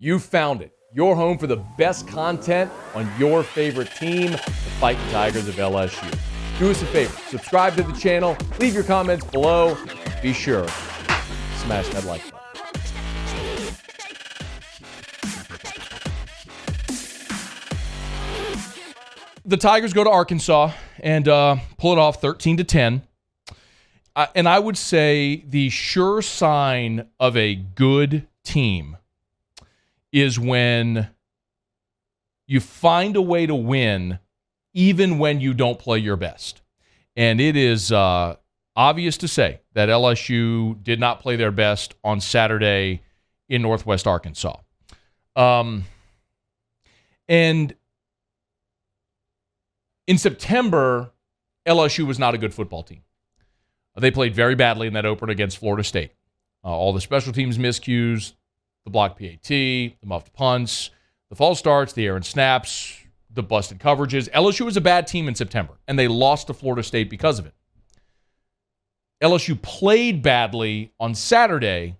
You found it. Your home for the best content on your favorite team, the Fighting Tigers of LSU. Do us a favor. Subscribe to the channel. Leave your comments below. Be sure to smash that like button. The Tigers go to Arkansas and pull it off 13-10. And I would say the sure sign of a good team is when you find a way to win even when you don't play your best. And it is obvious to say that LSU did not play their best on Saturday in Northwest Arkansas. And in September, LSU was not a good football team. They played very badly in that opener against Florida State. All the special teams miscues, the blocked PAT, the muffed punts, the false starts, the errant snaps, the busted coverages. LSU was a bad team in September, and they lost to Florida State because of it. LSU played badly on Saturday,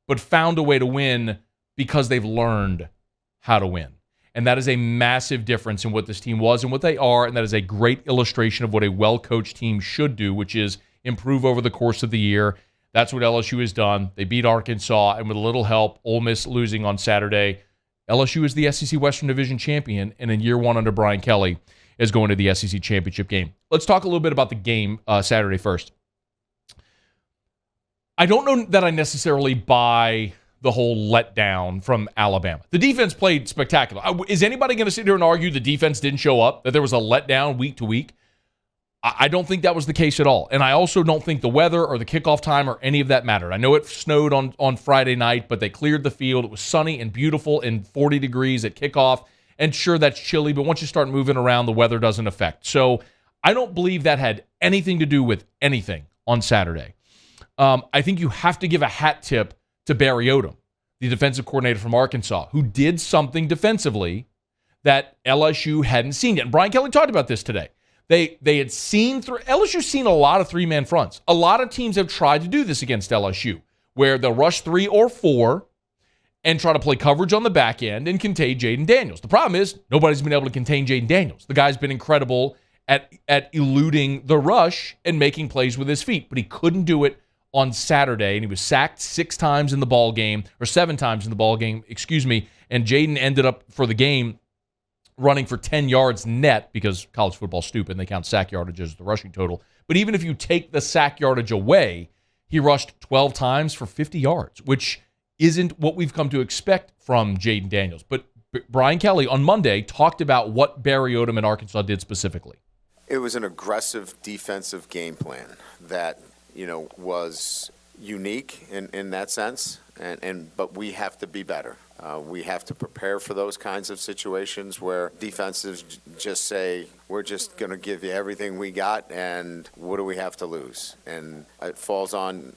but found a way to win because they've learned how to win. And that is a massive difference in what this team was and what they are, and that is a great illustration of what a well-coached team should do, which is improve over the course of the year. That's what LSU has done. They beat Arkansas, and with a little help, Ole Miss losing on Saturday, LSU is the SEC Western Division champion, and in year one under Brian Kelly is going to the SEC championship game. Let's talk a little bit about the game Saturday first. I don't know that I necessarily buy the whole letdown from Alabama. The defense played spectacular. Is anybody going to sit here and argue the defense didn't show up, that there was a letdown week to week? I don't think that was the case at all. And I also don't think the weather or the kickoff time or any of that mattered. I know it snowed on Friday night, but they cleared the field. It was sunny and beautiful and 40 degrees at kickoff. And sure, that's chilly, but once you start moving around, the weather doesn't affect. So I don't believe that had anything to do with anything on Saturday. I think you have to give a hat tip to Barry Odom, the defensive coordinator from Arkansas, who did something defensively that LSU hadn't seen yet. And Brian Kelly talked about this today. They had seen LSU's seen a lot of three-man fronts. A lot of teams have tried to do this against LSU, where they'll rush 3 or 4 and try to play coverage on the back end and contain Jaden Daniels. The problem is nobody's been able to contain Jaden Daniels. The guy's been incredible at eluding the rush and making plays with his feet, but he couldn't do it on Saturday, and he was sacked 6 times in the ball game, or 7 times in the ball game, and Jaden ended up for the game running for 10 yards net, because college football's stupid and they count sack yardage as the rushing total. But even if you take the sack yardage away, he rushed 12 times for 50 yards, which isn't what we've come to expect from Jaden Daniels. But Brian Kelly on Monday talked about what Barry Odom in Arkansas did specifically. It was an aggressive defensive game plan that, was unique in that sense, but we have to be better. We have to prepare for those kinds of situations where defenses just say, we're just going to give you everything we got, and what do we have to lose? And it falls on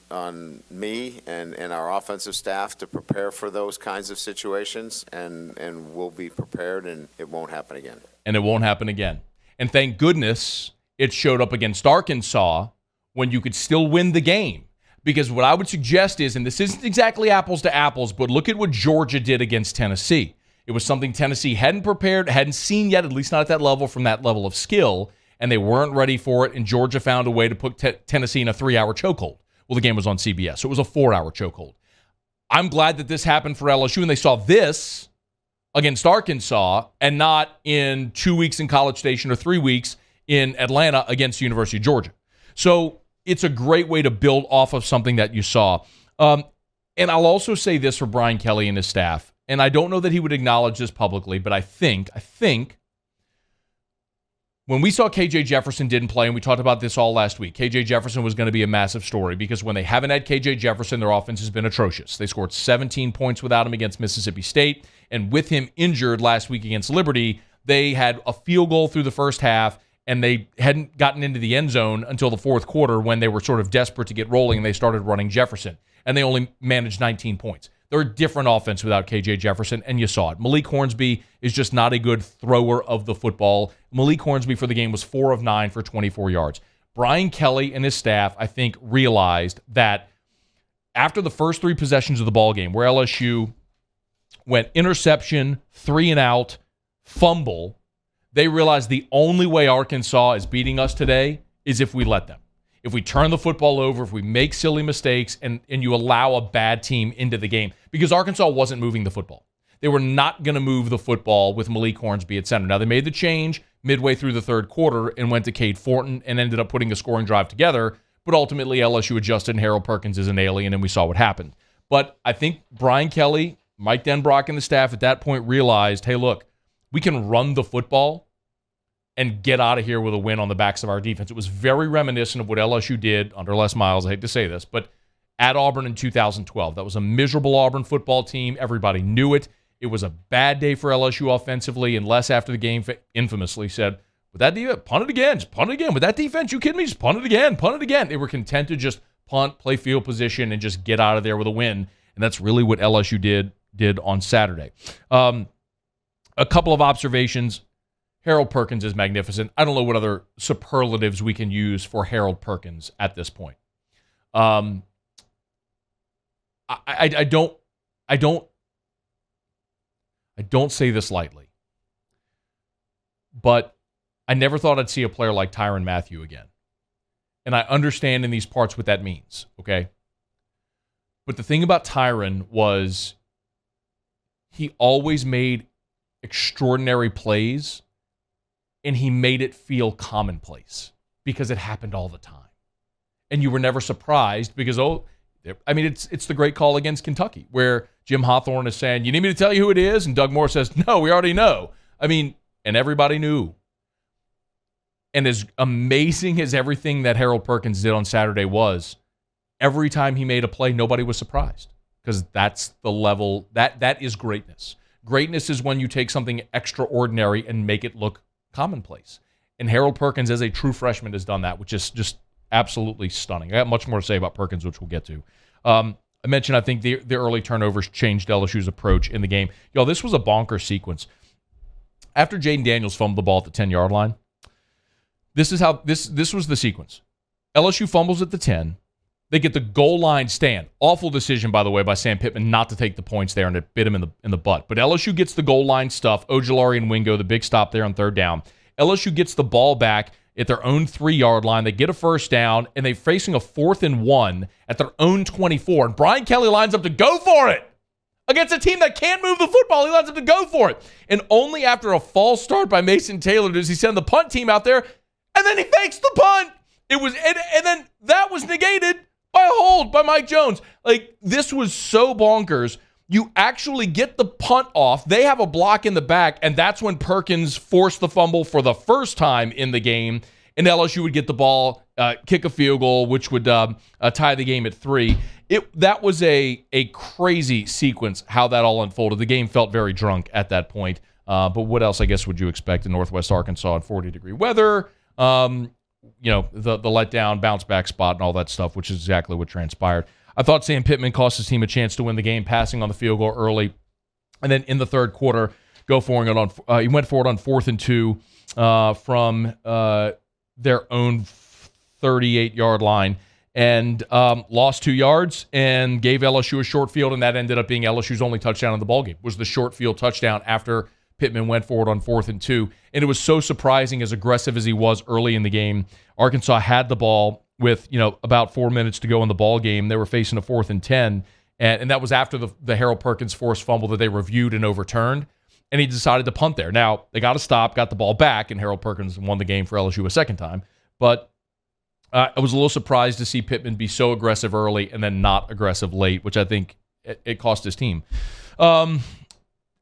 me and our offensive staff to prepare for those kinds of situations, and we'll be prepared, and it won't happen again. And it won't happen again. And thank goodness it showed up against Arkansas when you could still win the game. Because what I would suggest is, and this isn't exactly apples to apples, but look at what Georgia did against Tennessee. It was something Tennessee hadn't prepared, hadn't seen yet, at least not at that level, from that level of skill, and they weren't ready for it, and Georgia found a way to put Tennessee in a 3-hour chokehold. Well, the game was on CBS, so it was a 4-hour chokehold. I'm glad that this happened for LSU, and they saw this against Arkansas, and not in 2 weeks in College Station or 3 weeks in Atlanta against the University of Georgia. So it's a great way to build off of something that you saw. And I'll also say this for Brian Kelly and his staff, and I don't know that he would acknowledge this publicly, but I think when we saw KJ Jefferson didn't play, and we talked about this all last week, KJ Jefferson was going to be a massive story, because when they haven't had KJ Jefferson, their offense has been atrocious. They scored 17 points without him against Mississippi State, and with him injured last week against Liberty, they had a field goal through the first half, and they hadn't gotten into the end zone until the fourth quarter, when they were sort of desperate to get rolling, and they started running Jefferson, and they only managed 19 points. They're a different offense without KJ Jefferson, and you saw it. Malik Hornsby is just not a good thrower of the football. Malik Hornsby for the game was 4 of 9 for 24 yards. Brian Kelly and his staff, I think, realized that after the first 3 possessions of the ball game, where LSU went interception, 3 and out, fumble. They realized the only way Arkansas is beating us today is if we let them. If we turn the football over, if we make silly mistakes, and you allow a bad team into the game. Because Arkansas wasn't moving the football. They were not going to move the football with Malik Hornsby at center. Now, they made the change midway through the third quarter and went to Cade Fortin and ended up putting a scoring drive together. But ultimately, LSU adjusted, and Harold Perkins is an alien, and we saw what happened. But I think Brian Kelly, Mike Denbrock, and the staff at that point realized, hey, look, we can run the football and get out of here with a win on the backs of our defense. It was very reminiscent of what LSU did under Les Miles. I hate to say this, but at Auburn in 2012. That was a miserable Auburn football team. Everybody knew it. It was a bad day for LSU offensively, and Les after the game infamously said, with that defense, punt it again, just punt it again. With that defense, you kidding me? Just punt it again, punt it again. They were content to just punt, play field position, and just get out of there with a win. And that's really what LSU did on Saturday. A couple of observations. Harold Perkins is magnificent. I don't know what other superlatives we can use for Harold Perkins at this point. I don't say this lightly, but I never thought I'd see a player like Tyrann Mathieu again. And I understand in these parts what that means, okay? But the thing about Tyrann was he always made extraordinary plays, and he made it feel commonplace because it happened all the time. And you were never surprised because, it's the great call against Kentucky where Jim Hawthorne is saying, you need me to tell you who it is? And Doug Moore says, no, we already know. And everybody knew. And as amazing as everything that Harold Perkins did on Saturday was, every time he made a play, nobody was surprised because that's the level, that is greatness. Greatness is when you take something extraordinary and make it look commonplace. And Harold Perkins, as a true freshman, has done that, which is just absolutely stunning. I got much more to say about Perkins, which we'll get to. I mentioned, I think the early turnovers changed LSU's approach in the game. Y'all, this was a bonker sequence. After Jaden Daniels fumbled the ball at the 10-yard line, this is how this was the sequence. LSU fumbles at the 10. They get the goal line stand. Awful decision, by the way, by Sam Pittman not to take the points there, and it bit him in the butt. But LSU gets the goal line stuff. Ojulari and Wingo, the big stop there on third down. LSU gets the ball back at their own 3-yard line. They get a first down, and they're facing a 4th and 1 at their own 24. And Brian Kelly lines up to go for it. Against a team that can't move the football, he lines up to go for it. And only after a false start by Mason Taylor does he send the punt team out there, and then he fakes the punt. And then that was negated by a hold by Mike Jones. This was so bonkers. You actually get the punt off. They have a block in the back, and that's when Perkins forced the fumble for the first time in the game, and LSU would get the ball, kick a field goal, which would tie the game at 3. That was a crazy sequence, how that all unfolded. The game felt very drunk at that point. But what else, I guess, would you expect in Northwest Arkansas in 40-degree weather? The letdown, bounce back spot, and all that stuff, which is exactly what transpired. I thought Sam Pittman cost his team a chance to win the game, passing on the field goal early, and then in the third quarter, he went for it on 4th and 2 from their own 38-yard line, and lost 2 yards and gave LSU a short field, and that ended up being LSU's only touchdown in the ballgame. Was the short field touchdown after Pittman went for it on 4th and 2. And it was so surprising, as aggressive as he was early in the game. Arkansas had the ball with, about 4 minutes to go in the ball game. They were facing a 4th and 10. And that was after the Harold Perkins forced fumble that they reviewed and overturned. And he decided to punt there. Now, they got to stop, got the ball back, and Harold Perkins won the game for LSU a second time. But I was a little surprised to see Pittman be so aggressive early and then not aggressive late, which I think it cost his team.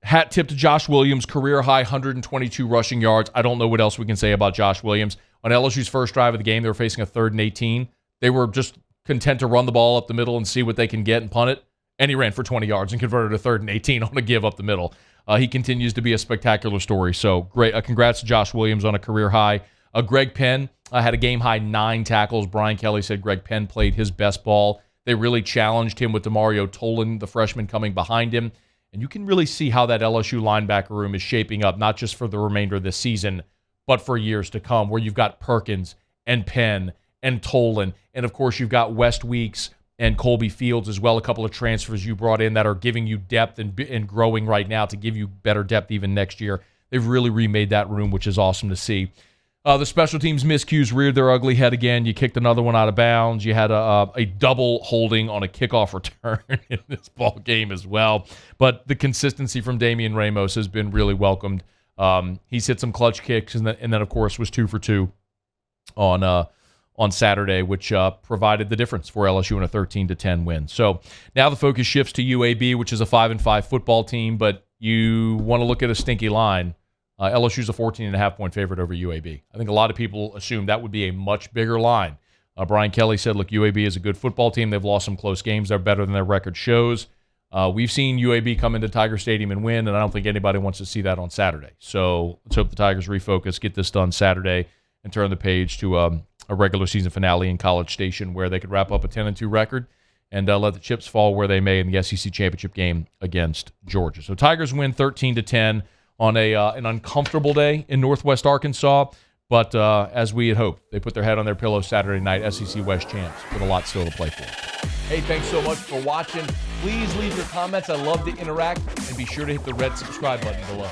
Hat tip to Josh Williams, career high 122 rushing yards. I don't know what else we can say about Josh Williams. On LSU's first drive of the game, they were facing a 3rd and 18. They were just content to run the ball up the middle and see what they can get and punt it. And he ran for 20 yards and converted a 3rd and 18 on a give up the middle. He continues to be a spectacular story. So great. Congrats to Josh Williams on a career high. Greg Penn had a game high 9 tackles. Brian Kelly said Greg Penn played his best ball. They really challenged him with DeMario Tolan, the freshman, coming behind him. And you can really see how that LSU linebacker room is shaping up, not just for the remainder of this season, but for years to come, where you've got Perkins and Penn and Tolan. And, of course, you've got West Weeks and Colby Fields as well, a couple of transfers you brought in that are giving you depth and growing right now to give you better depth even next year. They've really remade that room, which is awesome to see. The special teams miscues reared their ugly head again. You kicked another one out of bounds. You had a double holding on a kickoff return in this ball game as well. But the consistency from Damian Ramos has been really welcomed. He's hit some clutch kicks, and then of course was 2 for 2 on Saturday, which provided the difference for LSU in a 13-10 win. So now the focus shifts to UAB, which is a 5-5 football team, but you want to look at a stinky line. LSU's a 14.5-point favorite over UAB. I think a lot of people assume that would be a much bigger line. Brian Kelly said, look, UAB is a good football team. They've lost some close games. They're better than their record shows. We've seen UAB come into Tiger Stadium and win, and I don't think anybody wants to see that on Saturday. So let's hope the Tigers refocus, get this done Saturday, and turn the page to a regular season finale in College Station where they could wrap up a 10-2 record and let the chips fall where they may in the SEC championship game against Georgia. So Tigers win 13-10 on an uncomfortable day in Northwest Arkansas, but as we had hoped, they put their head on their pillow Saturday night, SEC West champs, with a lot still to play for. Hey, thanks so much for watching. Please leave your comments. I love to interact, and be sure to hit the red subscribe button below.